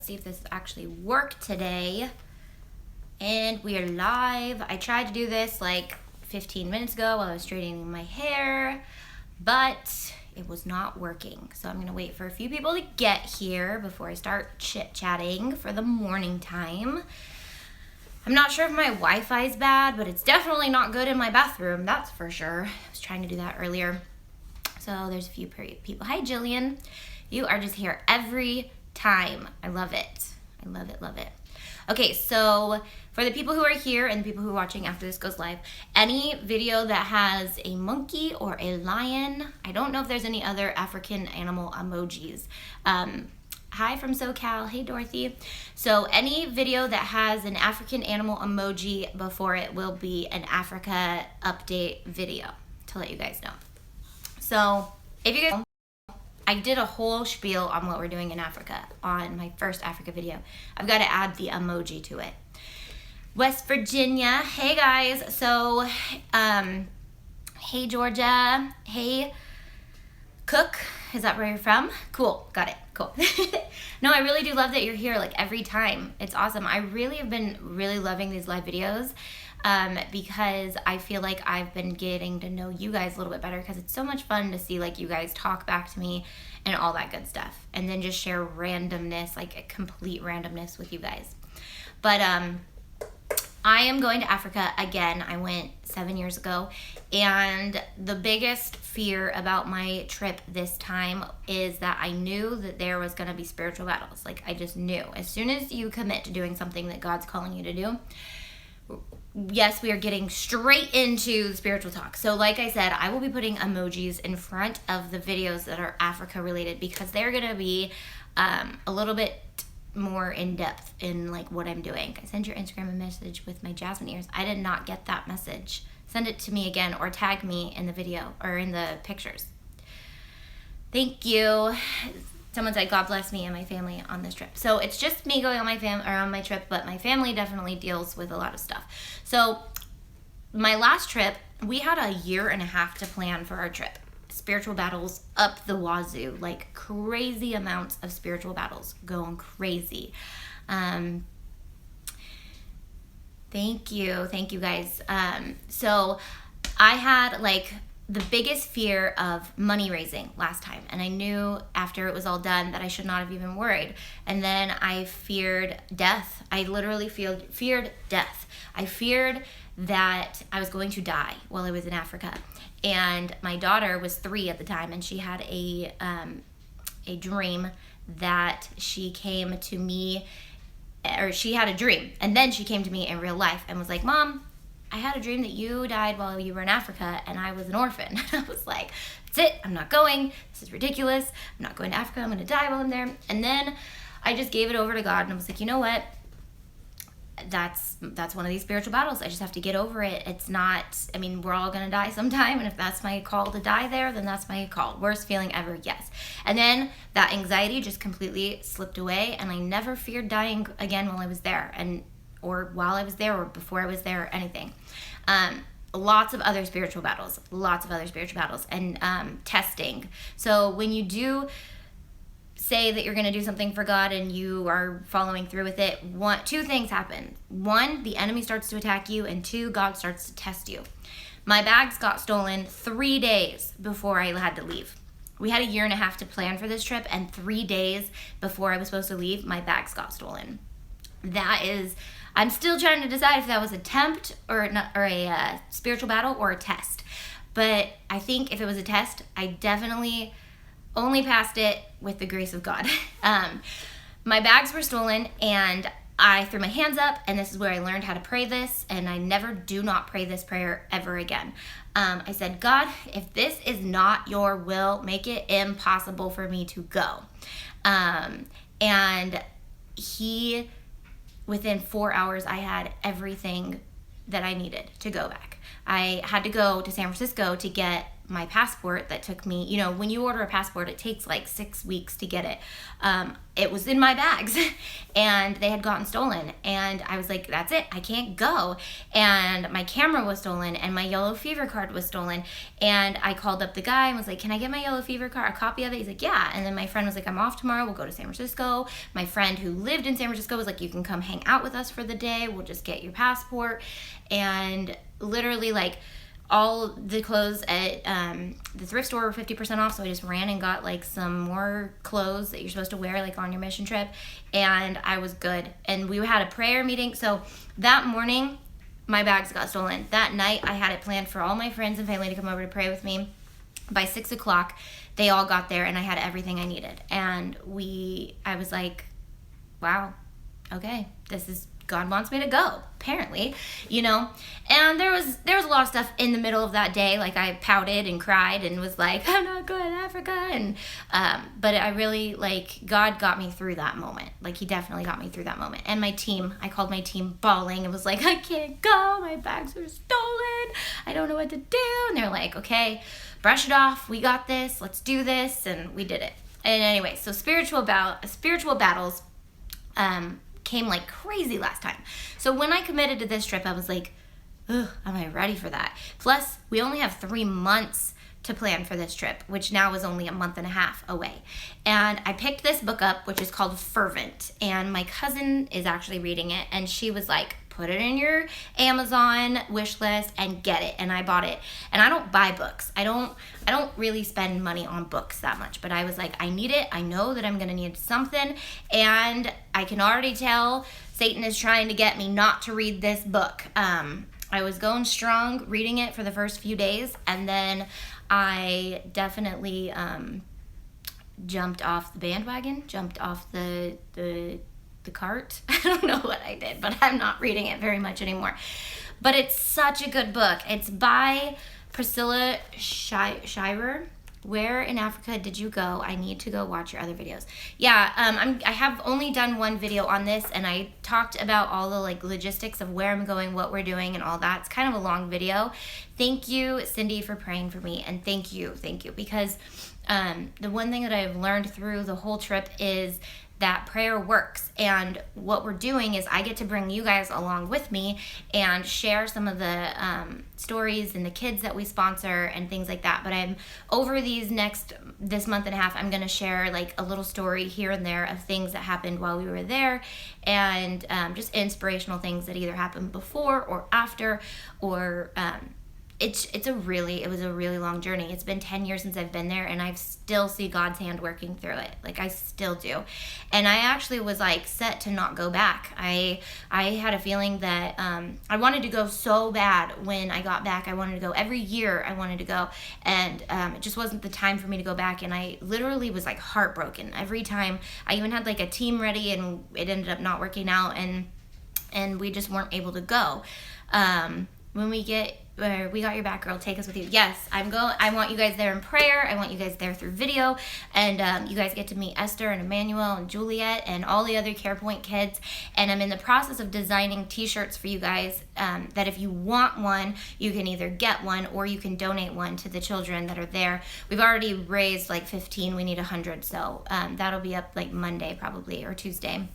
See if this actually worked today. And we are live. I tried to do this like 15 minutes ago while I was straightening my hair, but it was not working. So I'm gonna wait for a few people to get here before I start chit-chatting for the morning time. I'm not sure if my Wi-Fi is bad, but it's definitely not good in my bathroom, that's for sure. I was trying to do that earlier. So there's a few people. Hi, Jillian. You are just here every time. I love it. I love it, love it. Okay, so for the people who are here and the people who are watching after this goes live, any video that has a monkey or a lion, I don't know if there's any other African animal emojis. Hi from SoCal. Hey, Dorothy. So any video that has an African animal emoji before it will be an Africa update video, to let you guys know. So if you guys, I did a whole spiel on what we're doing in Africa on my first Africa video. I've got to add the emoji to it. West Virginia. Hey guys. So, hey Georgia. Hey Cook. Is that where you're from? Cool. Got it. Cool. No, I really do love that you're here like every time. It's awesome. I really have been really loving these live videos. Because I feel like I've been getting to know you guys a little bit better, because it's so much fun to see like you guys talk back to me and all that good stuff, and then just share randomness, like a complete randomness with you guys. But I am going to Africa again. I went 7 years ago, and the biggest fear about my trip this time is that I knew that there was going to be spiritual battles. Like I just knew as soon as you commit to doing something that God's calling you to do. Yes, we are getting straight into the spiritual talk. So like I said, I will be putting emojis in front of the videos that are Africa related, because they're going to be a little bit more in depth in like what I'm doing. I sent your Instagram a message with my jasmine ears. I did not get that message. Send it to me again, or tag me in the video or in the pictures. Thank you. Someone said, God bless me and my family on this trip. So it's just me going on my trip, but my family definitely deals with a lot of stuff. So my last trip, we had a year and a half to plan for our trip. Spiritual battles up the wazoo, like crazy amounts of spiritual battles, going crazy. Thank you guys. So I had like the biggest fear of money raising last time, and I knew after it was all done that I should not have even worried. And then I feared death. I literally feared death. I feared that I was going to die while I was in Africa. And my daughter was 3 at the time, and she had a dream that she came to me, or she had a dream, and then she came to me in real life and was like, Mom, I had a dream that you died while you were in Africa and I was an orphan. I was like, that's it, I'm not going. This is ridiculous. I'm not going to Africa. I'm going to die while I'm there. And then I just gave it over to God, and I was like, you know what? That's one of these spiritual battles. I just have to get over it. It's not, I mean, we're all going to die sometime, and if that's my call to die there, then that's my call. Worst feeling ever, yes. And then that anxiety just completely slipped away, and I never feared dying again while I was there, or while I was there, or before I was there, or anything. Lots of other spiritual battles, and testing. So when you do say that you're going to do something for God and you are following through with it, 2 things happen. 1, the enemy starts to attack you, and 2, God starts to test you. My bags got stolen 3 days before I had to leave. We had a year and a half to plan for this trip, and 3 days before I was supposed to leave, my bags got stolen. That is, I'm still trying to decide if that was a tempt or a spiritual battle or a test. But I think if it was a test, I definitely only passed it with the grace of God. My bags were stolen, and I threw my hands up, and this is where I learned how to pray this, and I do not pray this prayer ever again. I said, God, if this is not your will, make it impossible for me to go. And within 4 hours, I had everything that I needed to go back. I had to go to San Francisco to get my passport that took me, when you order a passport, it takes like 6 weeks to get it. It was in my bags. and they had gotten stolen. And I was like, that's it, I can't go. And my camera was stolen, and my yellow fever card was stolen. And I called up the guy and was like, can I get my yellow fever card, a copy of it? He's like, yeah. And then my friend was like, I'm off tomorrow, we'll go to San Francisco. My friend who lived in San Francisco was like, you can come hang out with us for the day, we'll just get your passport. And literally, like, all the clothes at the thrift store were 50% off, so I just ran and got like some more clothes that you're supposed to wear like on your mission trip, and I was good. And we had a prayer meeting. So that morning my bags got stolen. That night I had it planned for all my friends and family to come over to pray with me. By 6 o'clock they all got there, and I had everything I needed. And I was like, wow, okay, this is, God wants me to go, apparently, you know. And there was a lot of stuff in the middle of that day. Like, I pouted and cried and was like, I'm not going to Africa. And but I really, like, God got me through that moment. Like, he definitely got me through that moment. And my team, I called my team bawling and was like, I can't go, my bags were stolen, I don't know what to do. And they're like, okay, brush it off, we got this, let's do this. And we did it. And anyway, so spiritual battles came like crazy last time. So when I committed to this trip, I was like, ugh, am I ready for that? Plus, we only have 3 months to plan for this trip, which now is only a month and a half away. And I picked this book up, which is called Fervent. And my cousin is actually reading it, and she was like, put it in your Amazon wish list and get it. And I bought it. And I don't buy books. I don't really spend money on books that much, but I was like, I need it. I know that I'm going to need something. And I can already tell Satan is trying to get me not to read this book. I was going strong reading it for the first few days, and then I definitely jumped off the bandwagon, jumped off the cart. I don't know what I did, but I'm not reading it very much anymore. But it's such a good book. It's by Priscilla Shirer. Where in Africa did you go? I need to go watch your other videos. Yeah, I have only done one video on this, and I talked about all the like logistics of where I'm going, what we're doing, and all that. It's kind of a long video. Thank you, Cindy, for praying for me, and thank you, because the one thing that I've learned through the whole trip is that prayer works. And what we're doing is I get to bring you guys along with me and share some of the stories and the kids that we sponsor and things like that. But I'm over this month and a half, I'm going to share like a little story here and there of things that happened while we were there, and just inspirational things that either happened before or after, or it was a really long journey. It's been 10 years since I've been there, and I still see God's hand working through it. Like, I still do. And I actually was like set to not go back. I had a feeling that I wanted to go so bad when I got back. I wanted to go every year. I wanted to go, and it just wasn't the time for me to go back. And I literally was like heartbroken every time. I even had like a team ready, and it ended up not working out, and we just weren't able to go. When we got your back, girl, take us with you. Yes, I want you guys there in prayer. I want you guys there through video, and you guys get to meet Esther and Emmanuel and Juliet and all the other CarePoint kids. And I'm in the process of designing t-shirts for you guys that if you want one, you can either get one or you can donate one to the children that are there. We've already raised like 15. We need 100, so that'll be up like Monday probably, or Tuesday.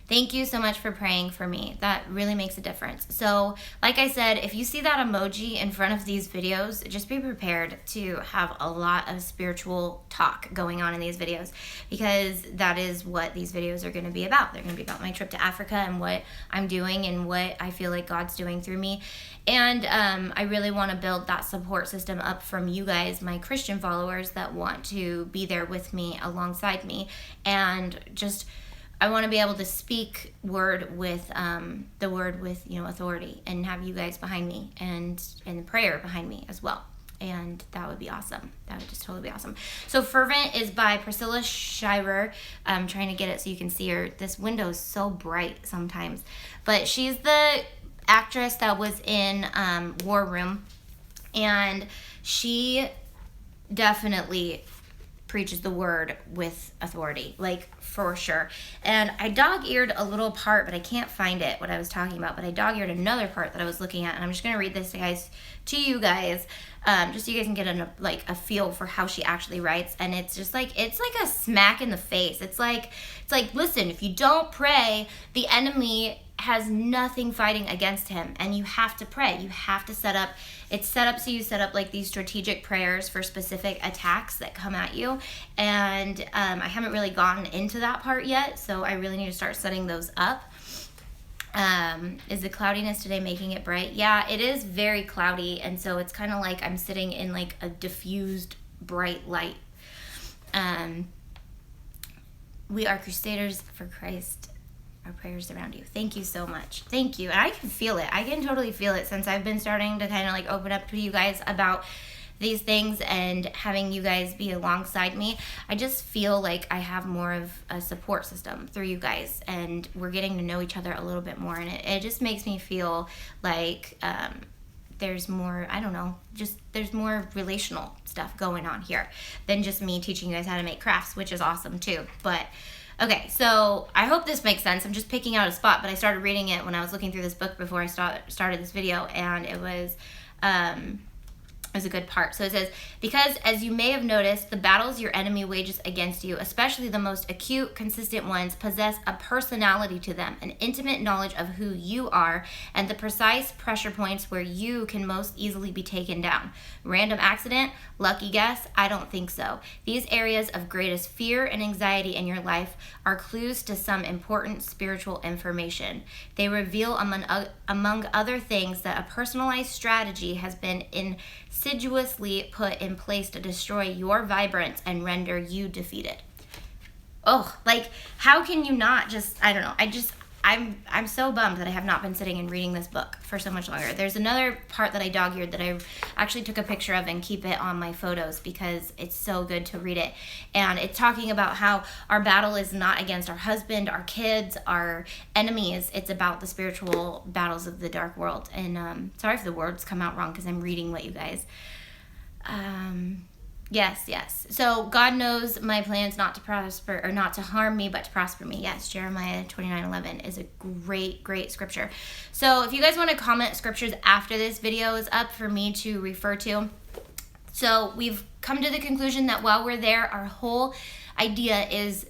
Thank you so much for praying for me. That really makes a difference. So, like I said, if you see that emoji in front of these videos, just be prepared to have a lot of spiritual talk going on in these videos, because that is what these videos are going to be about. They're going to be about my trip to Africa and what I'm doing and what I feel like God's doing through me. And I really want to build that support system up from you guys, my Christian followers that want to be there with me, alongside me, and just I want to be able to speak the word with authority, and have you guys behind me and the prayer behind me as well. And that would be awesome. That would just totally be awesome. So Fervent is by Priscilla Shirer. I'm trying to get it so you can see her. This window is so bright sometimes. But she's the actress that was in War Room, and she definitely preaches the word with authority. Like, for sure. And I dog-eared a little part, but I can't find it, what I was talking about. But I dog-eared another part that I was looking at, and I'm just going to read this, guys, to you guys, just so you guys can get a feel for how she actually writes. And it's just like, it's like a smack in the face. It's like, listen, if you don't pray, the enemy has nothing fighting against him, and you have to pray. You have to set up, it's set up so you set up like these strategic prayers for specific attacks that come at you. And I haven't really gotten into that part yet, so I really need to start setting those up. Is the cloudiness today making it bright? Yeah, it is very cloudy, and so it's kind of like I'm sitting in like a diffused bright light. We are crusaders for Christ. Our prayers around you. Thank you so much. Thank you. And I can feel it. I can totally feel it since I've been starting to kind of like open up to you guys about these things and having you guys be alongside me. I just feel like I have more of a support system through you guys, and we're getting to know each other a little bit more, and it just makes me feel like there's more, I don't know, just there's more relational stuff going on here than just me teaching you guys how to make crafts, which is awesome too. But okay, so I hope this makes sense. I'm just picking out a spot, but I started reading it when I was looking through this book before I started this video, and it was a good part. So it says, because as you may have noticed, the battles your enemy wages against you, especially the most acute, consistent ones, possess a personality to them, an intimate knowledge of who you are, and the precise pressure points where you can most easily be taken down. Random accident? Lucky guess? I don't think so. These areas of greatest fear and anxiety in your life are clues to some important spiritual information. They reveal, among other things, that a personalized strategy has been insidiously put in place to destroy your vibrance and render you defeated. Oh, like, how can you not just, I don't know, I'm so bummed that I have not been sitting and reading this book for so much longer. There's another part that I dog-eared that I actually took a picture of and keep it on my photos because it's so good to read it. And it's talking about how our battle is not against our husband, our kids, our enemies. It's about the spiritual battles of the dark world. And sorry if the words come out wrong because I'm reading what you guys... Yes. So God knows my plans not to prosper or not to harm me, but to prosper me. Yes, Jeremiah 29:11 is a great scripture. So if you guys want to comment scriptures after this video is up for me to refer to. So we've come to the conclusion that while we're there, our whole idea is,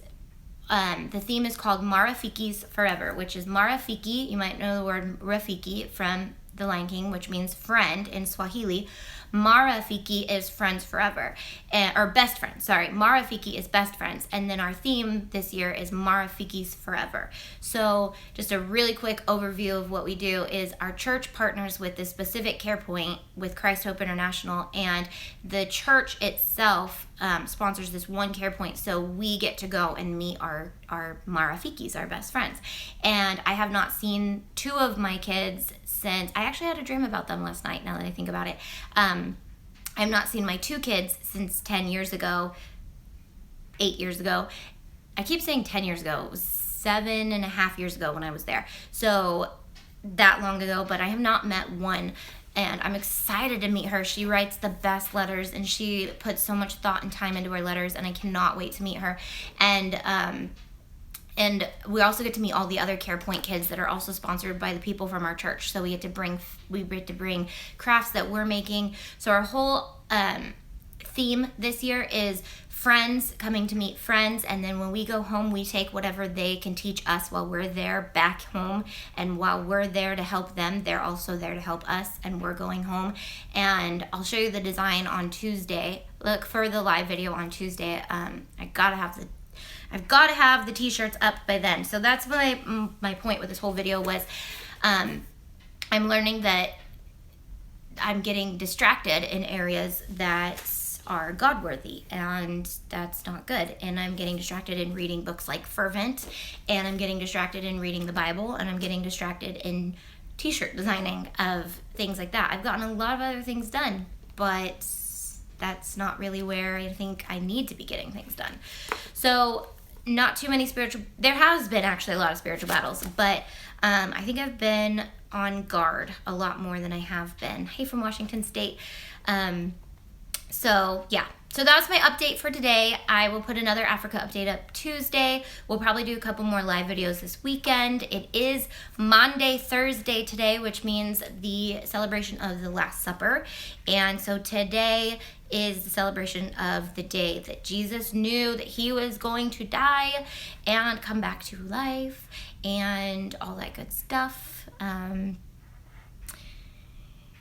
the theme is called Marafiki's Forever, which is Marafiki. You might know the word Rafiki from The Lion King, which means friend in Swahili. Marafiki is friends forever, or best friends, sorry. Marafiki is best friends, and then our theme this year is Marafiki's Forever. So just a really quick overview of what we do is our church partners with this specific care point with Christ Hope International, and the church itself sponsors this one care point, so we get to go and meet our Marafikis, our best friends. And I have not seen two of my kids since, I actually had a dream about them last night, now that I think about it. I've not seen my two kids since 10 years ago, 8 years ago. I keep saying 10 years ago. It was 7.5 years ago when I was there. So that long ago, but I have not met one. And I'm excited to meet her. She writes the best letters, and she puts so much thought and time into her letters, and I cannot wait to meet her. And we also get to meet all the other CarePoint kids that are also sponsored by the people from our church. So we get to bring crafts that we're making. So our whole theme this year is friends coming to meet friends, and then when we go home, we take whatever they can teach us while we're there back home, and while we're there to help them, they're also there to help us, and we're going home. And I'll show you the design on Tuesday. Look for the live video on Tuesday. I've got to have the t-shirts up by then. So that's my point with this whole video was I'm learning that I'm getting distracted in areas that are God-worthy, and that's not good. And I'm getting distracted in reading books like Fervent, and I'm getting distracted in reading the Bible, and I'm getting distracted in t-shirt designing of things like that. I've gotten a lot of other things done, but that's not really where I think I need to be getting things done. So not too many there has been actually a lot of spiritual battles, but I think I've been on guard a lot more than I have been. Hey, from Washington State. So yeah, So that's my update for today. I will put another Africa update up Tuesday. We'll probably do a couple more live videos this weekend. It is Monday, Thursday today, which means the celebration of the Last Supper. And so today is the celebration of the day that Jesus knew that he was going to die and come back to life and all that good stuff.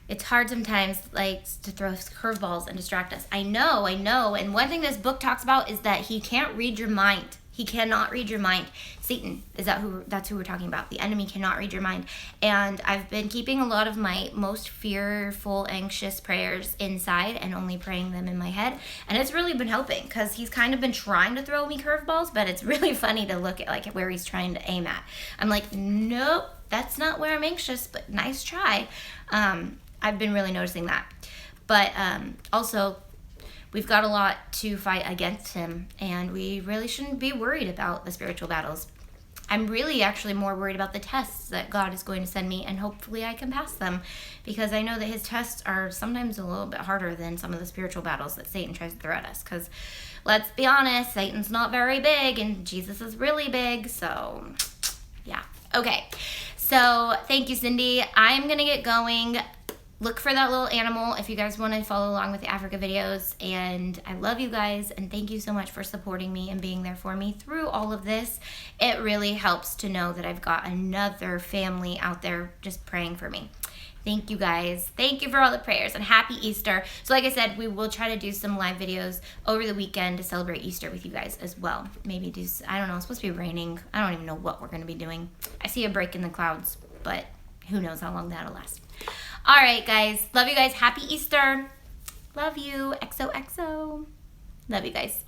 It's hard sometimes, like, to throw curveballs and distract us. I know. And one thing this book talks about is that he can't read your mind. He cannot read your mind. Satan, that's who we're talking about. The enemy cannot read your mind. And I've been keeping a lot of my most fearful, anxious prayers inside and only praying them in my head. And it's really been helping because he's kind of been trying to throw me curveballs, but it's really funny to look at like where he's trying to aim at. I'm like, nope, that's not where I'm anxious, but nice try. I've been really noticing that. But also, we've got a lot to fight against him, and we really shouldn't be worried about the spiritual battles. I'm really actually more worried about the tests that God is going to send me, and hopefully I can pass them, because I know that his tests are sometimes a little bit harder than some of the spiritual battles that Satan tries to throw at us, because let's be honest, Satan's not very big, and Jesus is really big, so yeah. Okay, so thank you, Cindy. I'm going to get going. Look for that little animal if you guys want to follow along with the Africa videos. And I love you guys, and thank you so much for supporting me and being there for me through all of this. It really helps to know that I've got another family out there just praying for me. Thank you guys. Thank you for all the prayers, and happy Easter. So like I said, we will try to do some live videos over the weekend to celebrate Easter with you guys as well. Maybe do, I don't know, it's supposed to be raining. I don't even know what we're going to be doing. I see a break in the clouds, but who knows how long that'll last. All right, guys. Love you guys. Happy Easter. Love you. XOXO. Love you guys.